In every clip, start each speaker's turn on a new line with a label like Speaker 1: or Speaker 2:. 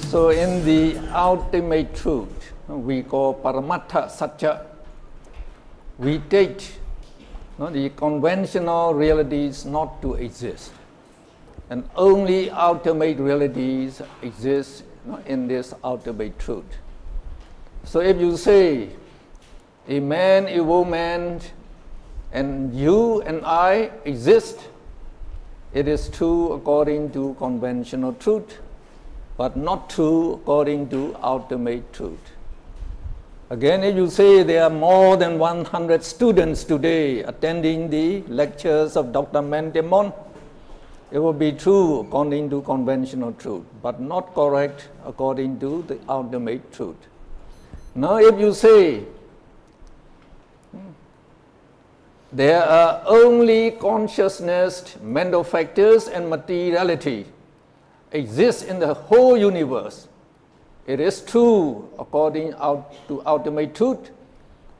Speaker 1: So in the ultimate truth, we call Paramattha Satya, we take the conventional realities not to exist. And only ultimate realities exist in this ultimate truth. So if you say, a man, a woman, and you and I exist, it is true according to conventional truth, but not true according to ultimate truth. Again, if you say there are more than 100 students today attending the lectures of Dr. Mehm Tin Mon, it will be true according to conventional truth, but not correct according to the ultimate truth. Now, if you say there are only consciousness, mental factors, and materiality exist in the whole universe, it is true according to ultimate truth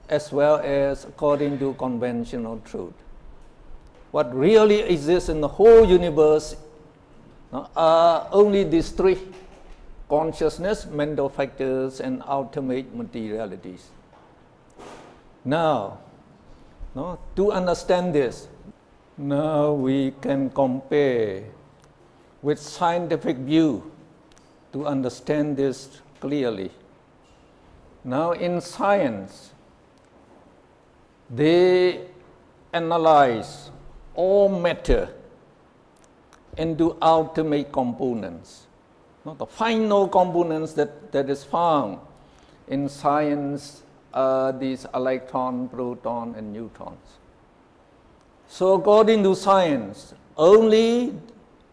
Speaker 1: as well as according to conventional truth. What really exists in the whole universe are only these three: consciousness, mental factors, and ultimate materialities. Now, to understand this, now we can compare with scientific view to understand this clearly. Now in science, they analyze all matter into ultimate components. The final components that is found in science are these electron, proton, and neutrons. So according to science, only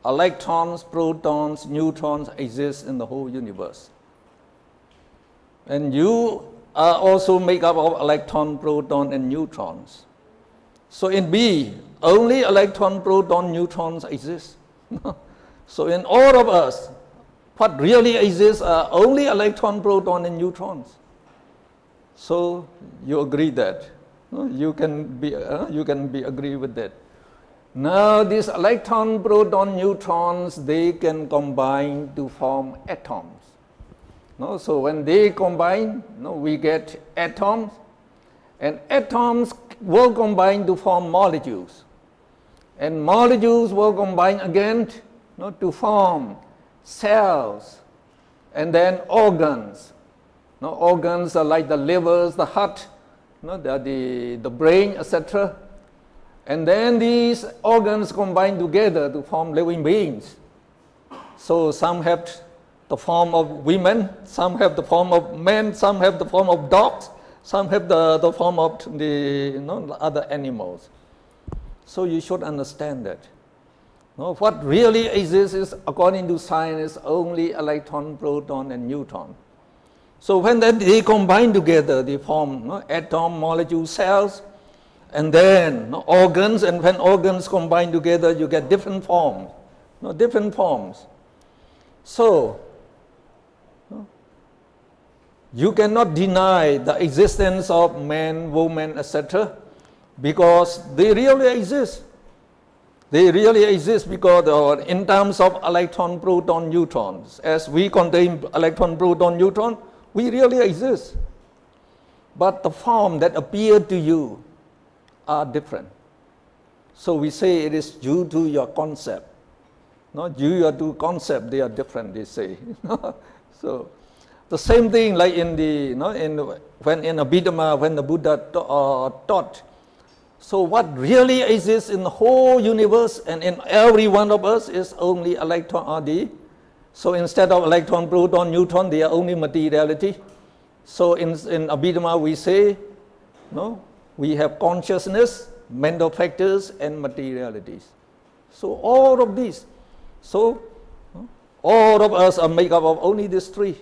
Speaker 1: electrons, protons, neutrons exist in the whole universe. And you are also made up of electron, proton, and neutrons. So in B, only electron, proton, neutrons exist. So in all of us, what really exists are only electron, proton, and neutrons. So you agree that you can be agree with that. Now these electron, proton, neutrons, they can combine to form atoms. So when they combine, we get atoms, and atoms will combine to form molecules, and molecules will combine again to form cells, and then organs. Organs are like the livers, the heart, the brain, etc. And then these organs combine together to form living beings. So some have the form of women, some have the form of men, some have the form of dogs, some have the form of the other animals. So you should understand that. What really exists is, according to science, only electron, proton, and neutron. So when they combine together, they form atom, molecule, cells, and then organs. And when organs combine together, you get different forms. Different forms. So you cannot deny the existence of man, woman, etc., because they really exist. They really exist because in terms of electron, proton, neutrons, as we contain electron, proton, neutron, we really exist. But the form that appeared to you are different. So we say it is due to your concept. Due to concept, they are different, they say. So the same thing like in the, when in Abhidhamma, when the Buddha taught. So what really exists in the whole universe and in every one of us is only electron or the. So instead of electron, proton, neutron, they are only materiality. So in Abhidhamma we say, we have consciousness, mental factors, and materialities. So all of these. So all of us are made up of only these three.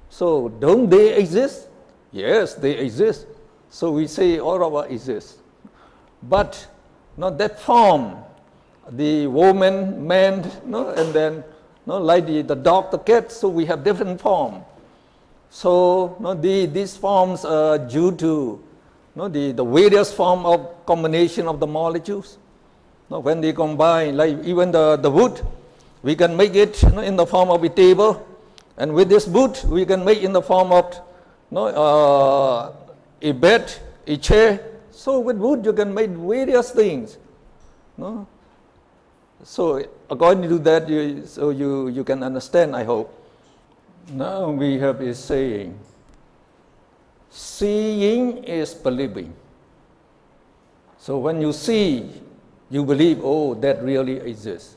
Speaker 1: So don't they exist? Yes, they exist. So we say all of us exist. But that form, the woman, man, and then like the dog, the cat, so we have different form. So these forms are due to the various form of combination of the molecules. When they combine, like even the wood, we can make it in the form of a table, And with this wood, we can make in the form of a bed, a chair. So with wood, you can make various things. No? So according to that, you can understand, I hope. Now we have a saying, seeing is believing. So when you see, you believe, oh, that really exists.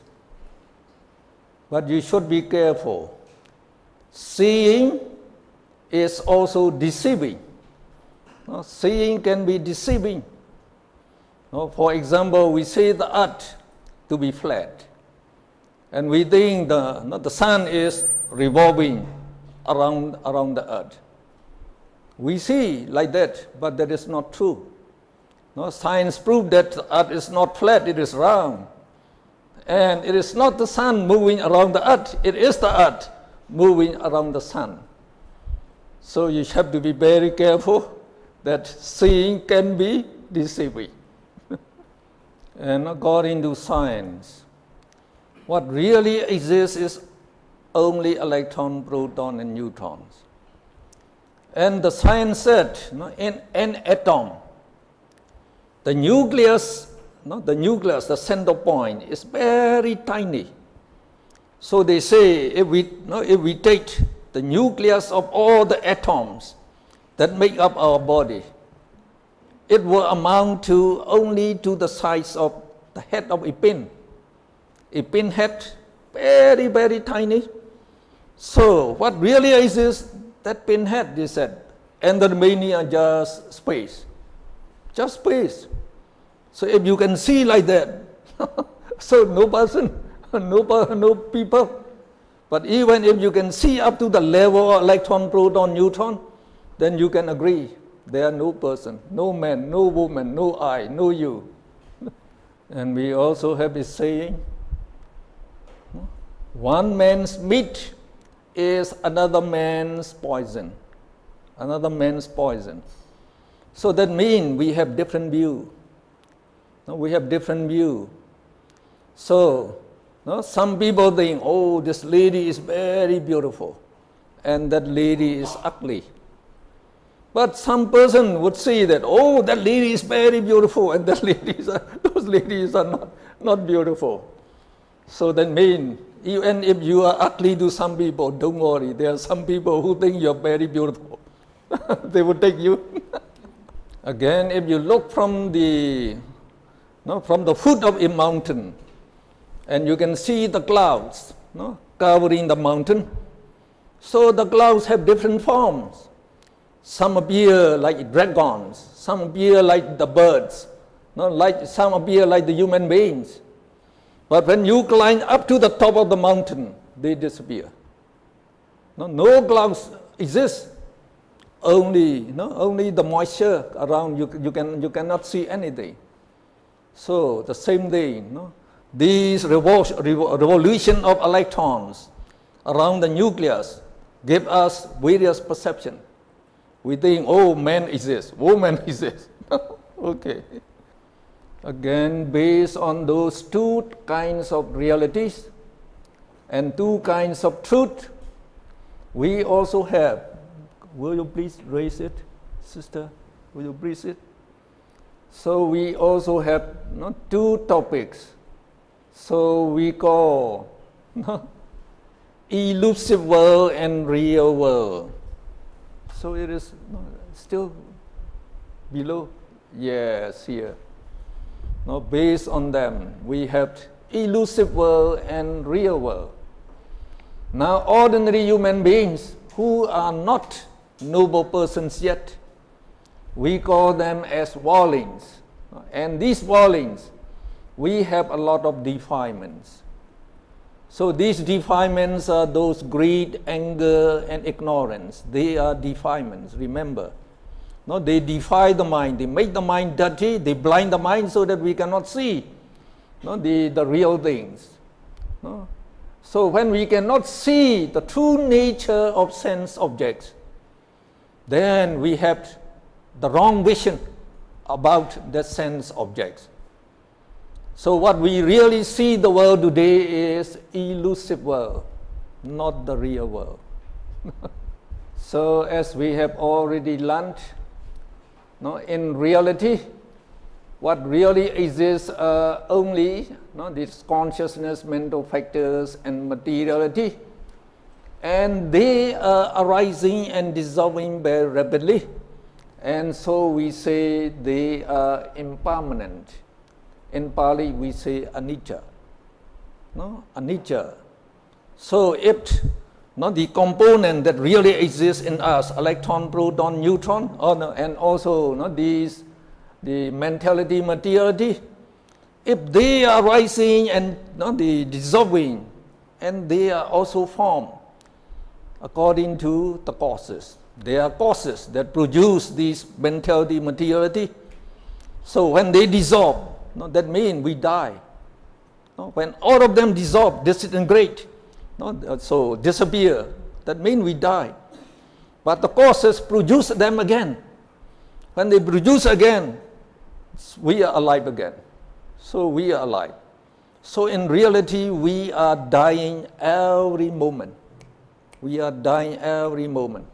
Speaker 1: But you should be careful. Seeing is also deceiving. Seeing can be deceiving. For example, we see the earth to be flat, and we think the sun is revolving around the earth. We see like that, but that is not true. Science proves that the earth is not flat, it is round. And it is not the sun moving around the earth, it is the earth moving around the sun. So you have to be very careful that seeing can be deceiving. And according to science, what really exists is only electron, proton, and neutrons. And the science said, in an atom, the nucleus, the center point, is very tiny. So they say, if we take the nucleus of all the atoms that make up our body, it will amount to only to the size of the head of a pin. A pin head, very, very tiny. So what really exists, that pin head, they said, and the remaining are just space. Just space. So if you can see like that, so no person, no people. But even if you can see up to the level of electron, proton, neutron, then you can agree. There are no person, no man, no woman, no I, no you. And we also have a saying, one man's meat is another man's poison. Another man's poison. So that means we have different view. We have different view. So some people think, oh, this lady is very beautiful, and that lady is ugly. But some person would say that, oh, that lady is very beautiful, and those ladies are not beautiful. So that means, even if you are ugly to some people, don't worry. There are some people who think you're very beautiful. They will take you. Again, if you look from the foot of a mountain, and you can see the clouds covering the mountain. So the clouds have different forms. Some appear like dragons, some appear like the birds, some appear like the human beings. But when you climb up to the top of the mountain, they disappear. No clouds exist. Only the moisture around you cannot see anything. So the same thing, these revolution of electrons around the nucleus give us various perception. We think, oh, man exists, woman exists. Okay. Again, based on those two kinds of realities and two kinds of truth, we also have, will you please raise it, sister? Will you please it? So we also have two topics. So we call elusive world and real world. So it is still below? Yes, here. Now, based on them, we have elusive world and real world. Now, ordinary human beings who are not noble persons yet, we call them as worldlings. And these worldlings, we have a lot of defilements. So these defilements are those greed, anger, and ignorance. They are defilements, remember. They defile the mind, they make the mind dirty, they blind the mind so that we cannot see the real things. So when we cannot see the true nature of sense objects, then we have the wrong vision about the sense objects. So what we really see the world today is elusive world, not the real world. So as we have already learned, in reality, what really exists are only these consciousness, mental factors, and materiality, and they are arising and dissolving very rapidly, and so we say they are impermanent. In Pali, we say anicca. Anicca. So if the component that really exists in us, electron, proton, neutron, and also the mentality, materiality, if they are rising and the dissolving, and they are also formed according to the causes. There are causes that produce these mentality, materiality. So when they dissolve, that means we die. When all of them dissolve, disintegrate, so disappear, that means we die. But the causes produce them again. When they produce again, we are alive again. So we are alive. So in reality, we are dying every moment. We are dying every moment.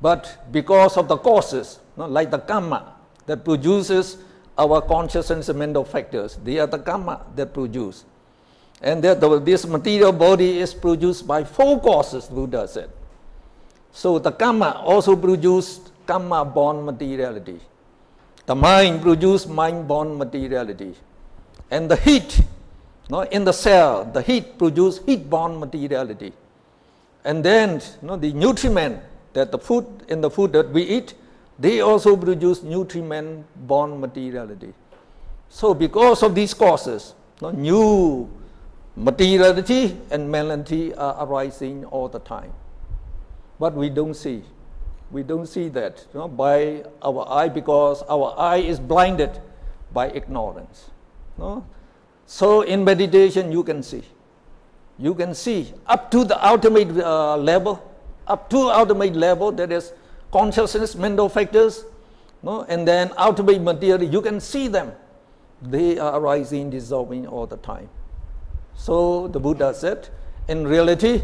Speaker 1: But because of the causes, like the karma that produces our consciousness and mental factors, they are the karma that produce. And this material body is produced by 4 causes, Buddha said. So the karma also produced karma-born materiality. The mind produced mind-born materiality. And the heat, in the cell, the heat produced heat-born materiality. And then the nutriment, that the food that we eat, they also produce nutriment-born materiality. So because of these causes, new materiality and mentality are arising all the time. But we don't see. We don't see that by our eye, because our eye is blinded by ignorance. So in meditation you can see. You can see up to the ultimate level, that is consciousness, mental factors, and then ultimate materiality, you can see them. They are arising, dissolving all the time. So the Buddha said, in reality,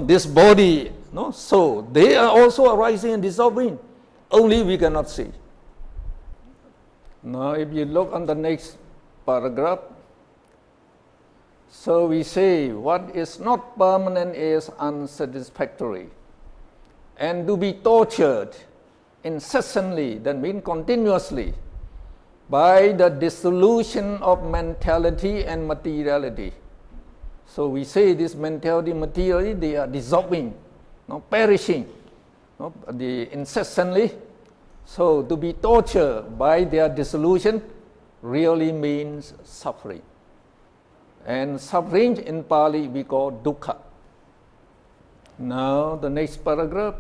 Speaker 1: this body, so they are also arising and dissolving, only we cannot see. Now if you look on the next paragraph, so we say what is not permanent is unsatisfactory, and to be tortured incessantly, that means continuously, by the dissolution of mentality and materiality. So we say this mentality, materiality, they are dissolving, perishing, incessantly. So to be tortured by their dissolution really means suffering. And suffering in Pali we call dukkha. Now the next paragraph,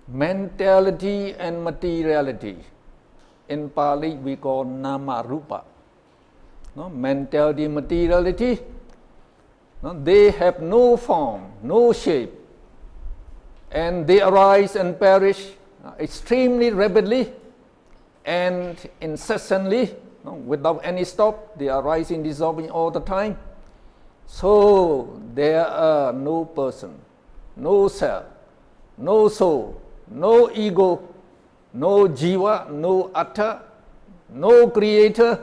Speaker 1: mentality and materiality. In Pali we call nama rupa. Mentality, materiality, they have no form, no shape, and they arise and perish extremely rapidly and incessantly, without any stop. They are rising, dissolving all the time. So there are no person, no self, no soul, no ego, no jiva, no atta, no creator,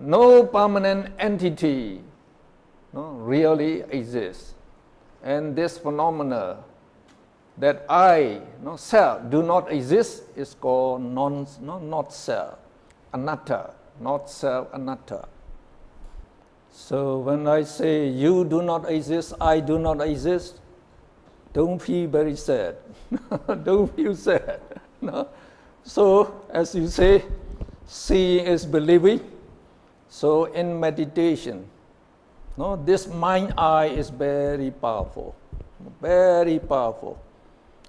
Speaker 1: no permanent entity really exists. And this phenomena that I, self, do not exist is called not self, anatta, not self, anatta. So when I say you do not exist, I do not exist, don't feel very sad. Don't feel sad. So as you say, seeing is believing. So in meditation, this mind-eye is very powerful, very powerful.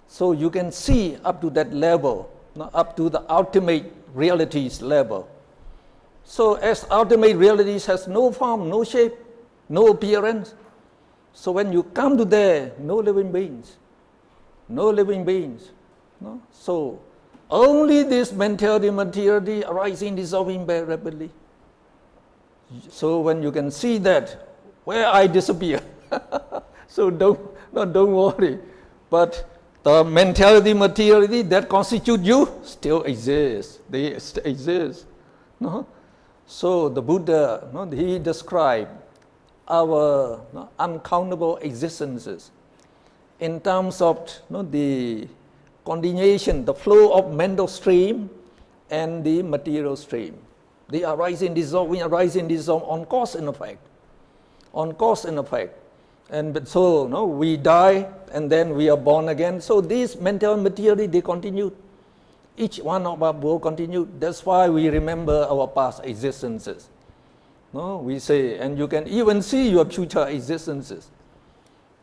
Speaker 1: So you can see up to that level, up to the ultimate realities level. So as ultimate realities has no form, no shape, no appearance. So when you come to there, no living beings, no living beings. So only this mentality, materiality arising, dissolving very rapidly. So when you can see that, where I disappear, So don't worry. But the mentality, materiality that constitute you still exists. They exist. No? So the Buddha, no, he described our uncountable existences in terms of the continuation, the flow of mental stream and the material stream. They arise and dissolve, we arise and dissolve on cause and effect. On cause and effect. And so we die and then we are born again. So these mental and materiality, they continue. Each one of us will continue. That's why we remember our past existences. No, we say, and you can even see your future existences.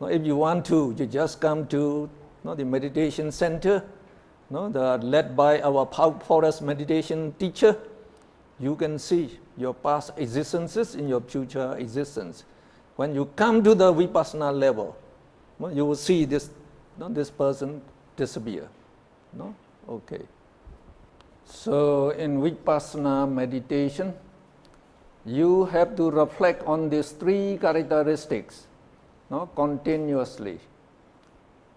Speaker 1: No, if you want to, you just come to the meditation center, led by our forest meditation teacher. You can see your past existences in your future existence. When you come to the vipassana level, you will see this person disappear. No? Okay. So in vipassana meditation, you have to reflect on these three characteristics continuously.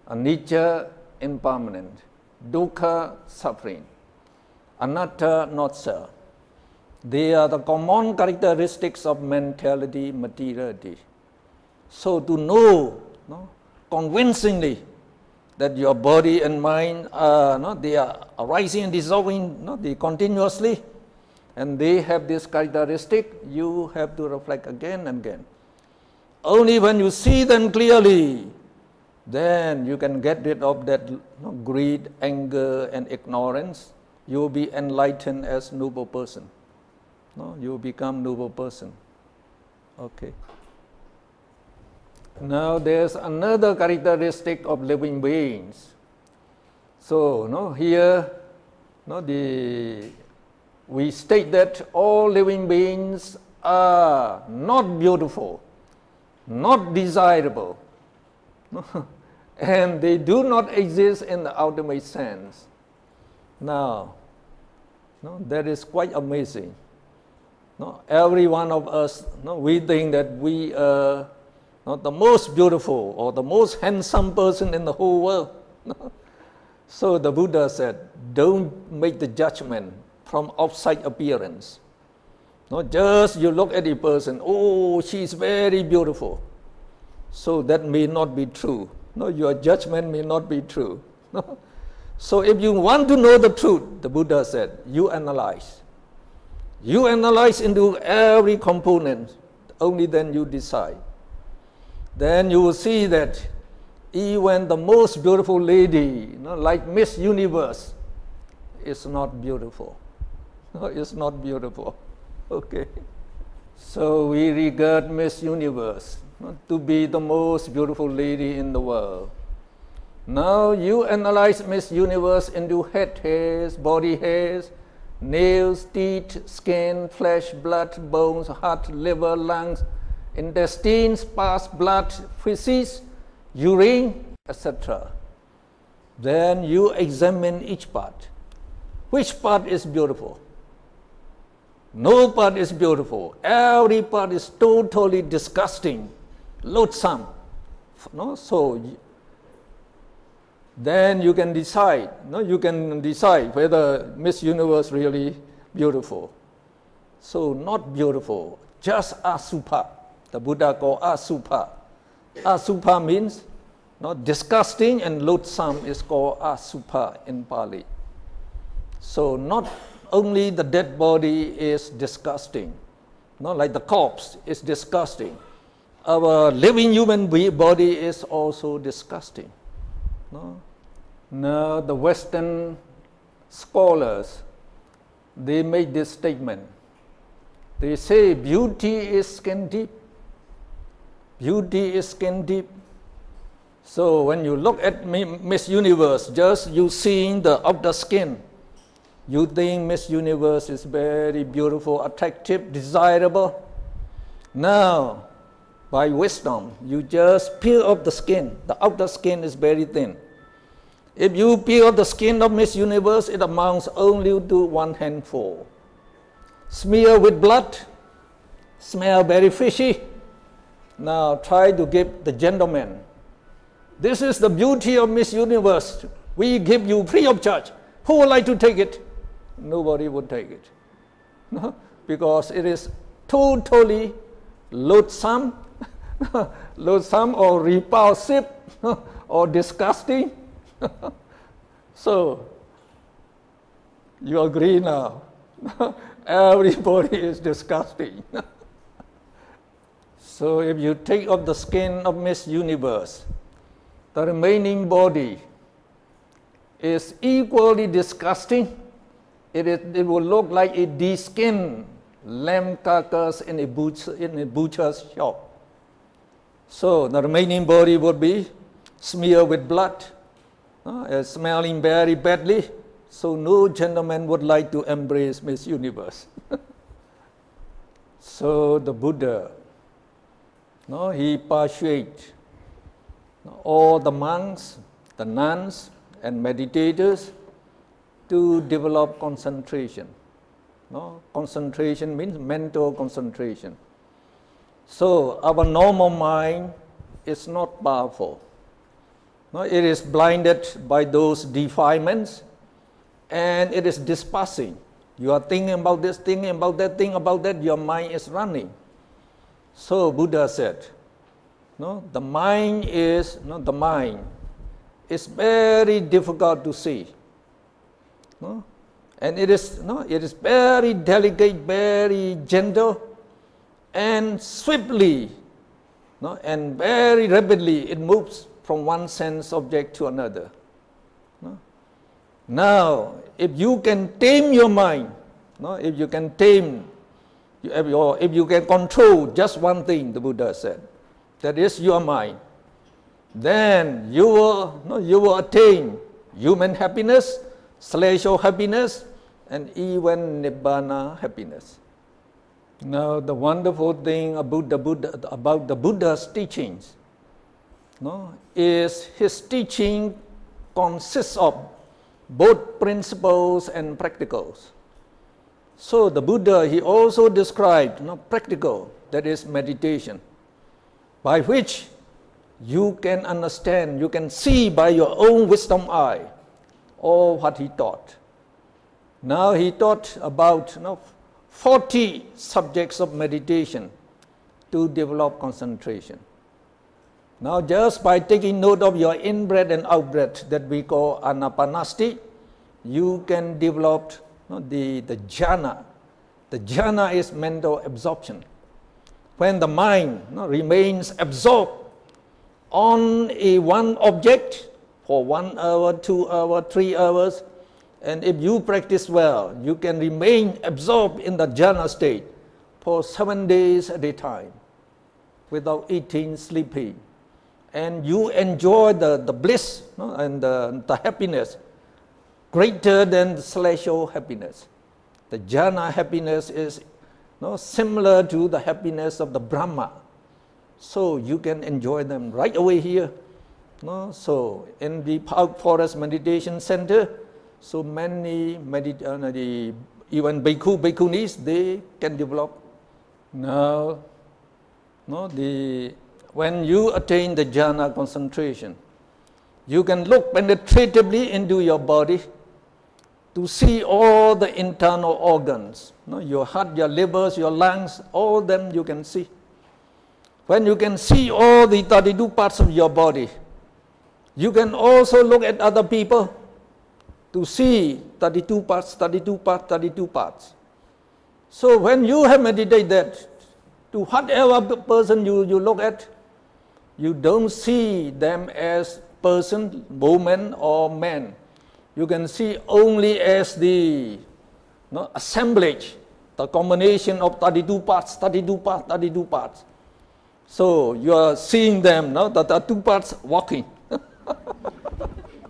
Speaker 1: Anicca, impermanent. Dukkha, suffering. Anatta, not self. They are the common characteristics of mentality, materiality. So to know convincingly that your body and mind they are arising and dissolving they continuously, and they have this characteristic, you have to reflect again and again. Only when you see them clearly, then you can get rid of that greed, anger, and ignorance. You will be enlightened as noble person. You become noble person. Okay. Now there's another characteristic of living beings. So here we state that all living beings are not beautiful, not desirable, and they do not exist in the ultimate sense. Now, that is quite amazing. Every one of us, we think that we are the most beautiful or the most handsome person in the whole world. So the Buddha said, don't make the judgment from outside appearance. Just you look at a person, oh, she's very beautiful. So that may not be true. Your judgment may not be true. So if you want to know the truth, the Buddha said, you analyze. You analyze into every component, only then you decide. Then you will see that even the most beautiful lady, like Miss Universe, is not beautiful. It's not beautiful. Okay. So we regard Miss Universe to be the most beautiful lady in the world. Now you analyze Miss Universe into head hairs, body hairs, nails, teeth, skin, flesh, blood, bones, heart, liver, lungs, intestines, pus, blood, feces, urine, etc. Then you examine each part. Which part is beautiful? No part is beautiful. Every part is totally disgusting, loathsome. So then you can decide. You can decide whether Miss Universe really beautiful. So not beautiful, just asubha. The Buddha called asubha. Asubha means disgusting, and loathsome is called asubha in Pali. So not only the dead body is disgusting, like the corpse is disgusting. Our living human body is also disgusting. Now the Western scholars, they make this statement. They say beauty is skin deep. Beauty is skin deep. So when you look at Miss Universe, just you seeing the outer skin, you think Miss Universe is very beautiful, attractive, desirable. Now, by wisdom, you just peel off the skin. The outer skin is very thin. If you peel off the skin of Miss Universe, it amounts only to one handful. Smear with blood, smell very fishy. Now try to give the gentleman. This is the beauty of Miss Universe. We give you free of charge. Who would like to take it? Nobody would take it. No? Because it is totally loathsome, loathsome or repulsive or disgusting. So, you agree now. Everybody is disgusting. So if you take off the skin of Miss Universe, the remaining body is equally disgusting. It will look like a de-skinned lamb carcass in a butcher's shop. So the remaining body would be smeared with blood, smelling very badly. So no gentleman would like to embrace Miss Universe. So the Buddha, he persuades all the monks, the nuns, and meditators to develop concentration. Concentration means mental concentration. So our normal mind is not powerful. It is blinded by those defilements, and it is dispersing. You are thinking about this, thinking about that, thinking about that, your mind is running. So Buddha said, the mind is very difficult to see. And it is very delicate, very gentle, and swiftly, and very rapidly it moves from one sense object to another. Now, if you can tame your mind, if you can tame, if you can control just one thing, the Buddha said, that is your mind, then you will attain human happiness, celestial happiness, and even Nibbana happiness. Now, the wonderful thing about the Buddha's teachings is his teaching consists of both principles and practicals. So the Buddha, he also described practical, that is meditation, by which you can understand, you can see by your own wisdom eye all what he taught. Now he taught about 40 subjects of meditation to develop concentration. Now just by taking note of your in-breath and out-breath that we call anapanasati, you can develop the jhana. The jhana is mental absorption. When the mind remains absorbed on one object for 1 hour, 2 hours, 3 hours, and if you practice well, you can remain absorbed in the jhana state for 7 days at a time without eating, sleeping. And you enjoy the bliss and the happiness greater than the celestial happiness. The jhana happiness is similar to the happiness of the Brahma. So you can enjoy them right away here. So in the Park Forest Meditation Center, so many even bhikkhu, bhikkhunis, they can develop. Now, when you attain the jhana concentration, you can look penetratively into your body to see all the internal organs, your heart, your livers, your lungs, all them you can see. When you can see all the 32 parts of your body, you can also look at other people to see 32 parts, 32 parts, 32 parts. So when you have meditated that, to whatever person you look at, you don't see them as person, woman or man. You can see only as the assemblage, the combination of 32 parts, 32 parts, 32 parts. So you are seeing them, the 2 parts walking.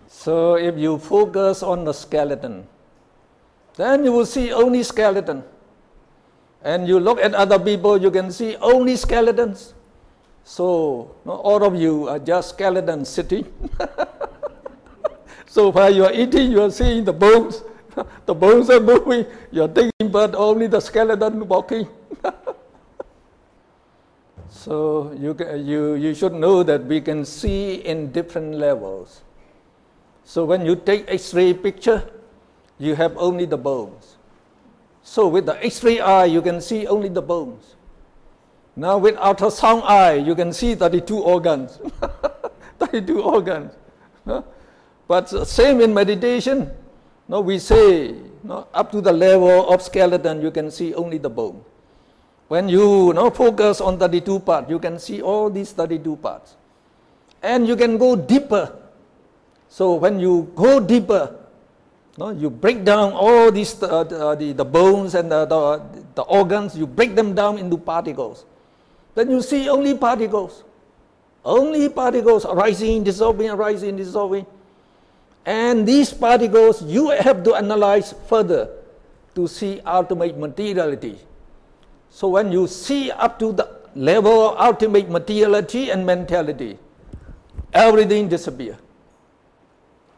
Speaker 1: So if you focus on the skeleton, then you will see only skeleton. And you look at other people, you can see only skeletons. So all of you are just skeletons sitting. So while you are eating, you are seeing the bones. The bones are moving. You are thinking, but only the skeleton walking. So you should know that we can see in different levels. So when you take X-ray picture, you have only the bones. So with the X-ray eye, you can see only the bones. Now with ultrasound eye, you can see 32 organs. 32 organs. No? But same in meditation. No, we say up to the level of skeleton, you can see only the bone. When you focus on 32 parts, you can see all these 32 parts. And you can go deeper. So when you go deeper, you break down all these the bones and the organs, you break them down into particles. Then you see only particles. Only particles arising, dissolving, arising, dissolving. And these particles, you have to analyze further to see ultimate materiality. So when you see up to the level of ultimate materiality and mentality, everything disappears.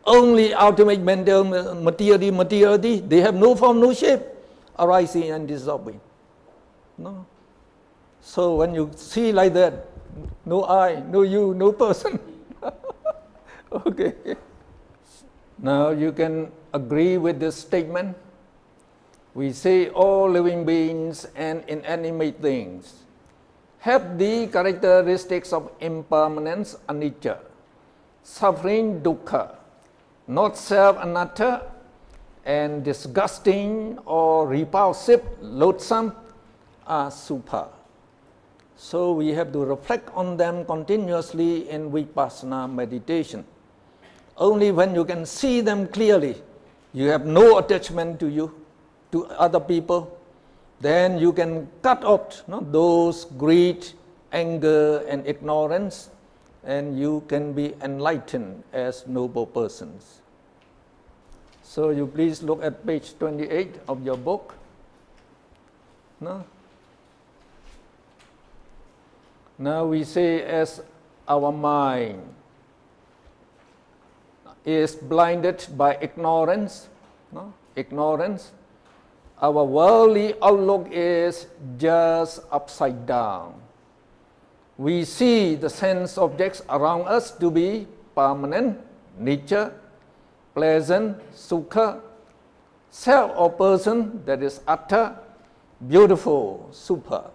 Speaker 1: Only ultimate materiality, they have no form, no shape, arising and dissolving. No. So when you see like that, no I, no you, no person. Okay. Now you can agree with this statement. We say all living beings and inanimate things have the characteristics of impermanence, anicca, suffering, dukkha, not self, anatta, and disgusting or repulsive, loathsome, asubha. So we have to reflect on them continuously in vipassana meditation. Only when you can see them clearly, you have no attachment to you, to other people, then you can cut off those greed, anger, and ignorance, and you can be enlightened as noble persons. So you please look at page 28 of your book. Now we say, as our mind is blinded by ignorance, our worldly outlook is just upside down. We see the sense objects around us to be permanent, nature, pleasant, sukha, self or person, that is atta, beautiful, super.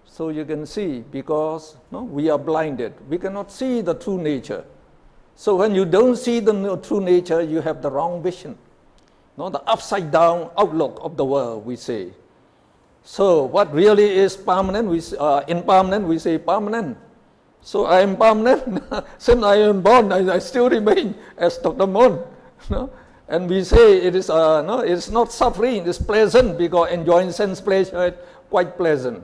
Speaker 1: So you can see, because we are blinded, we cannot see the true nature. So when you don't see the true nature, you have the wrong vision. The upside down outlook of the world, we say. So what really is permanent, impermanent, we say permanent. So I am permanent. Since I am born, I still remain as Dr. Mon. And we say it is it's not suffering, it's pleasant, because enjoying sense pleasure is quite pleasant.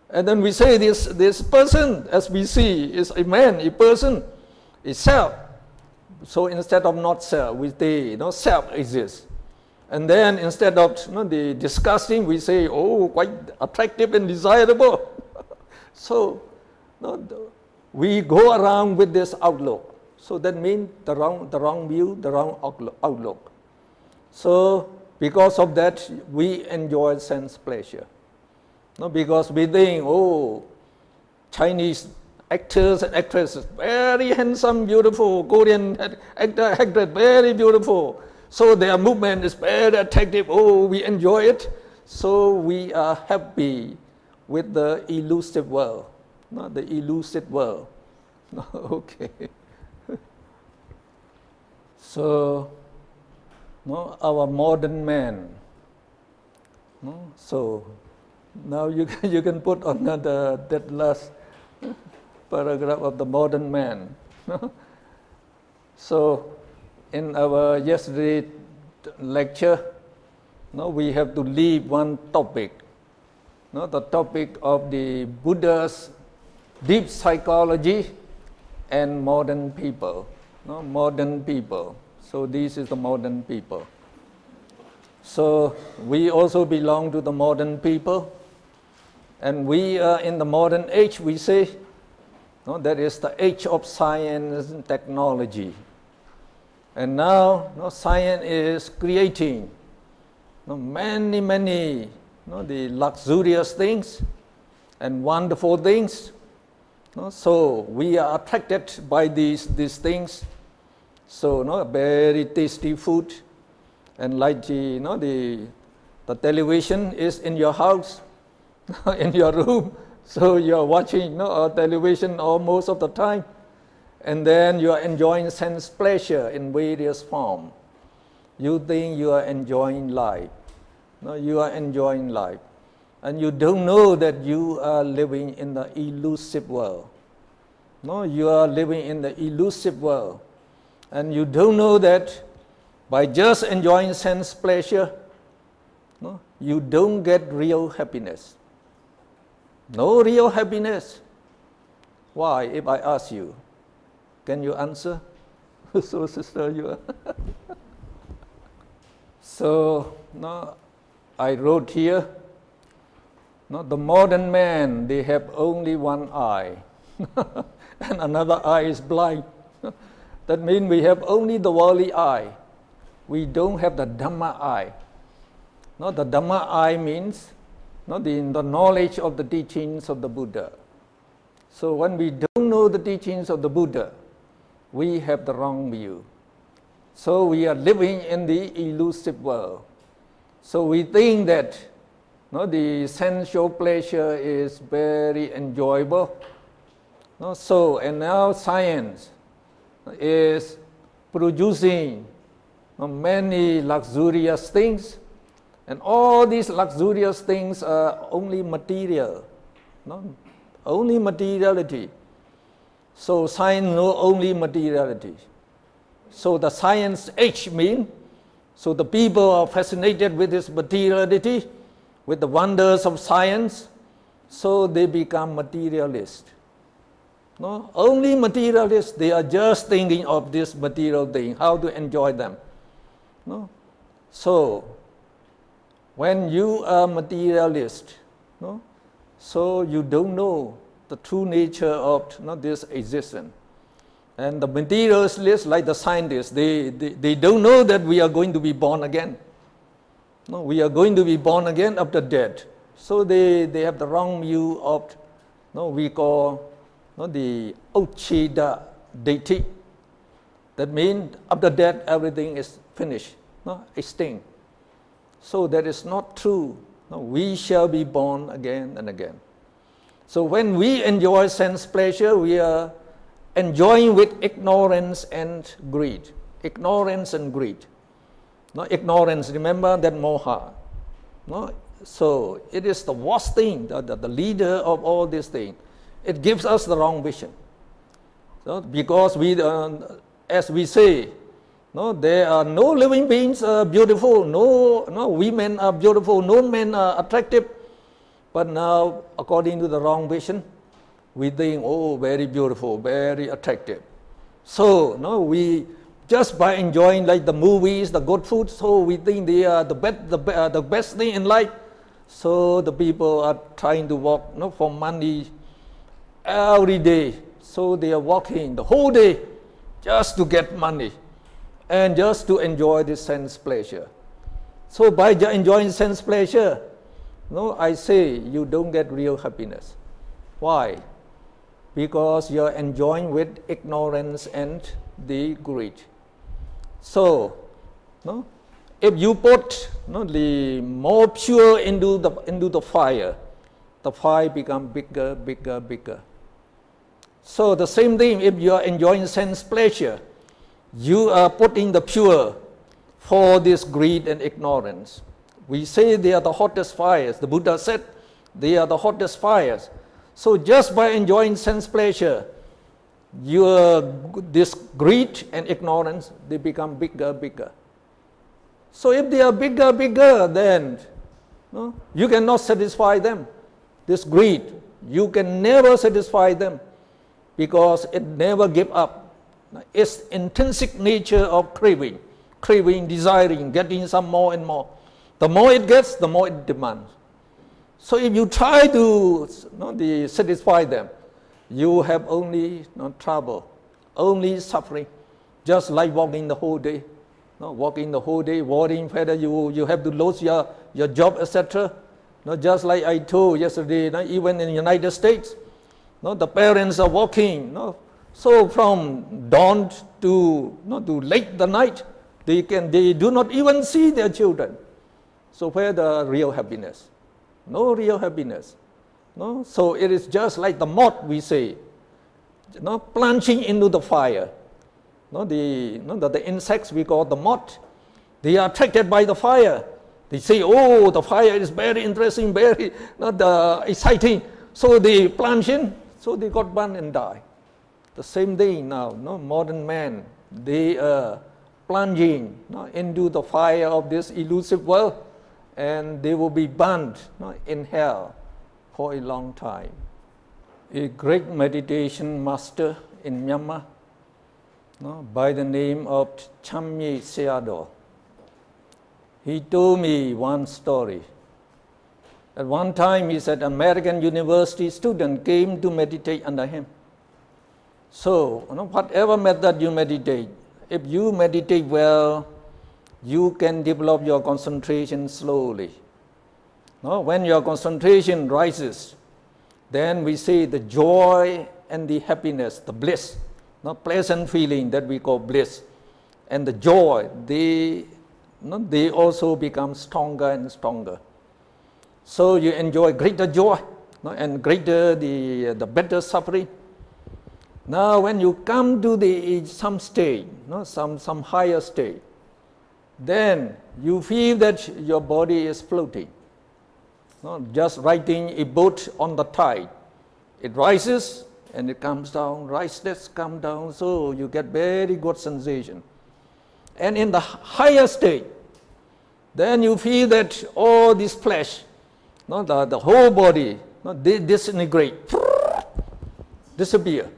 Speaker 1: And then we say this person, as we see, is a man, a person, is self. So instead of not self, we say self exists. And then instead of the disgusting, we say, oh, quite attractive and desirable. So we go around with this outlook. So that means the wrong view, the wrong outlook. So because of that, we enjoy sense pleasure. Because we think, oh, Chinese actors and actresses, very handsome, beautiful, Korean actor, very beautiful. So their movement is very attractive. Oh, we enjoy it. So we are happy with the elusive world, the elusive world. Okay. So, our modern man. So now you can put on that last paragraph of the modern man. So in our yesterday lecture, we have to leave one topic, the topic of the Buddha's deep psychology and modern people. Modern people. So this is the modern people. So we also belong to the modern people, and we are in the modern age, we say. That is the age of science and technology. And now science is creating many the luxurious things, and wonderful things. So we are attracted by these things. So very tasty food, and like the television is in your house, in your room. So you are watching television most of the time, and then you are enjoying sense pleasure in various forms. You think you are enjoying life. You are enjoying life. And you don't know that you are living in the elusive world. You are living in the elusive world. And you don't know that by just enjoying sense pleasure, you don't get real happiness. No real happiness. Why? If I ask you, can you answer? So, sister, you are. So, I wrote here, the modern man, they have only one eye, and another eye is blind. That means we have only the worldly eye. We don't have the Dhamma eye. The Dhamma eye means the knowledge of the teachings of the Buddha. So when we don't know the teachings of the Buddha, we have the wrong view. So we are living in the elusive world. So we think that the sensual pleasure is very enjoyable. So, and now science is producing many luxurious things, and all these luxurious things are only material, only materiality. So science knows only materiality. So the science age means, so the people are fascinated with this materiality, with the wonders of science, so they become materialists. Only materialists, they are just thinking of this material thing, how to enjoy them. So when you are materialist, so you don't know the true nature of this existence. And the materialists, like the scientists, they don't know that we are going to be born again. We are going to be born again after death. So they have the wrong view of, we call the Uchida deity. That means after death everything is finished, extinct. So that is not true. We shall be born again and again. So when we enjoy sense pleasure, we are enjoying with ignorance and greed. Ignorance and greed. Ignorance, remember that moha. So it is the worst thing, the leader of all these things. It gives us the wrong vision. Because we, as we say, there are no living beings beautiful, no women are beautiful, no men are attractive. But now, according to the wrong vision, we think, oh, very beautiful, very attractive. So, we just by enjoying like the movies, the good food, so we think they are the best thing in life. So the people are trying to work for money every day. So they are working the whole day just to get money and just to enjoy this sense pleasure. So by enjoying sense pleasure, I say you don't get real happiness. Why? Because you are enjoying with ignorance and the greed. So, if you put the more pure into the fire becomes bigger, bigger, bigger. So the same thing, if you are enjoying sense pleasure, you are putting the pure for this greed and ignorance. We say they are the hottest fires. The Buddha said they are the hottest fires. So just by enjoying sense pleasure, this greed and ignorance, they become bigger, bigger. So if they are bigger, bigger, then you cannot satisfy them. This greed, you can never satisfy them because it never gives up. It's intrinsic nature of craving, desiring, getting some more and more. The more it gets, the more it demands. So if you try to satisfy them, you have only trouble, only suffering, just like walking the whole day. Walking the whole day, worrying whether you have to lose your job, etc. No, just like I told yesterday, no, even in the United States, no, the parents are walking. No, so from dawn to, no, to late the night, they do not even see their children. So where the real happiness? No real happiness. No, so it is just like the moth, we say, no, plunging into the fire. No, the insects we call the moth, they are attracted by the fire. They say, oh, the fire is very interesting, very exciting. So they plunge in, so they got burned and die. The same thing now, no, modern man, they are plunging, no, into the fire of this elusive world, and they will be burned, no, in hell for a long time. A great meditation master in Myanmar, no, by the name of Chamye Sayadaw, he told me one story. At one time, he said, an American university student came to meditate under him. So, you know, whatever method you meditate, if you meditate well, you can develop your concentration slowly. No? When your concentration rises, then we say the joy and the happiness, the bliss, no, pleasant feeling that we call bliss, and the joy, they also become stronger and stronger. So you enjoy greater joy, no, and greater the better suffering. Now when you come to some stage, no, some higher stage, then you feel that your body is floating. No, just riding a boat on the tide. It rises and it comes down, rises, comes down, so you get very good sensation. And in the higher state, then you feel that all this flesh, no, the whole body, no, they disintegrate, disappear.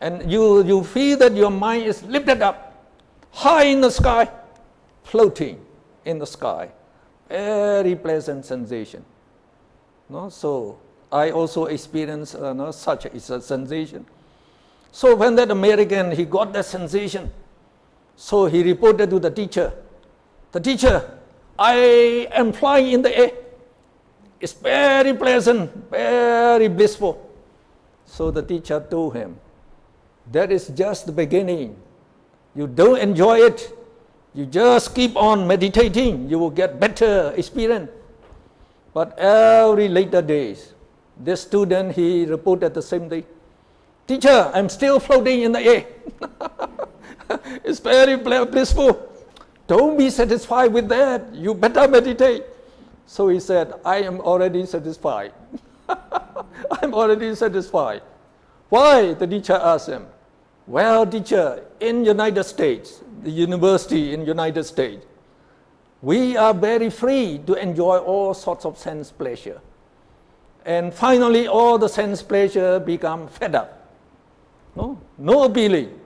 Speaker 1: And you feel that your mind is lifted up, high in the sky, floating in the sky. Very pleasant sensation. No? So I also experienced such a sensation. So when that American, he got that sensation, so he reported to the teacher, the teacher, I am flying in the air. It's very pleasant, very blissful. So the teacher told him, that is just the beginning. You don't enjoy it. You just keep on meditating. You will get better experience. But every later days, this student, he reported the same thing. Teacher, I'm still floating in the air. It's very blissful. Don't be satisfied with that. You better meditate. So he said, I am already satisfied. I'm already satisfied. Why? The teacher asked him. Well, teacher, in United States, the university in United States, we are very free to enjoy all sorts of sense pleasure. And finally, all the sense pleasure become fed up. No appealing.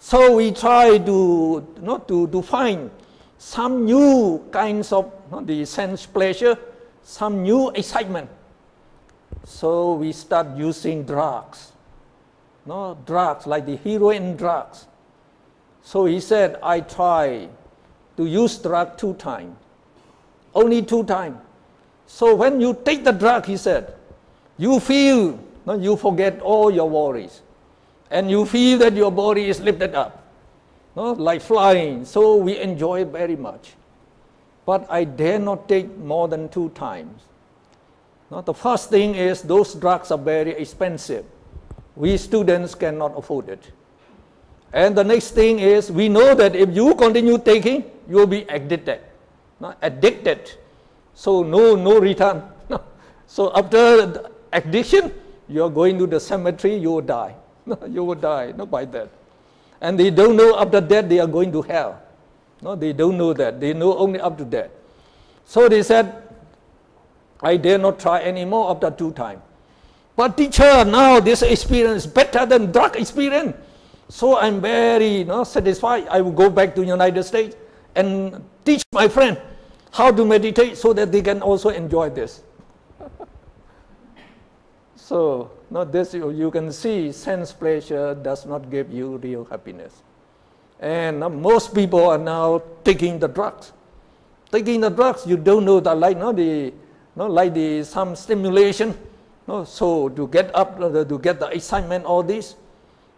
Speaker 1: So we try to find some new kinds of the sense pleasure, some new excitement. So we start using drugs. Drugs like the heroin drugs. So he said, I try to use drug 2 times. Only 2 times. So when you take the drug, he said, you feel, you forget all your worries. And you feel that your body is lifted up, like flying. So we enjoy it very much. But I dare not take more than 2 times. The first thing is those drugs are very expensive. We students cannot afford it. And the next thing is, we know that if you continue taking, you will be addicted. So no return. So after the addiction, you are going to the cemetery, you will die. You will die, not by that. And they don't know after that they are going to hell. They don't know that. They know only up to that. So they said, I dare not try anymore after 2 times. But teacher, now this experience is better than drug experience. So I'm very satisfied. I will go back to United States and teach my friend how to meditate so that they can also enjoy this. So this you can see sense pleasure does not give you real happiness. And most people are now taking the drugs. Taking the drugs, you don't know that, like like some stimulation, so to get up, to get the excitement, all this.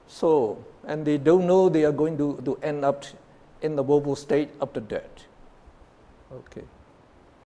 Speaker 1: So, and they don't know they are going to end up in the woeful state of the dead. Okay.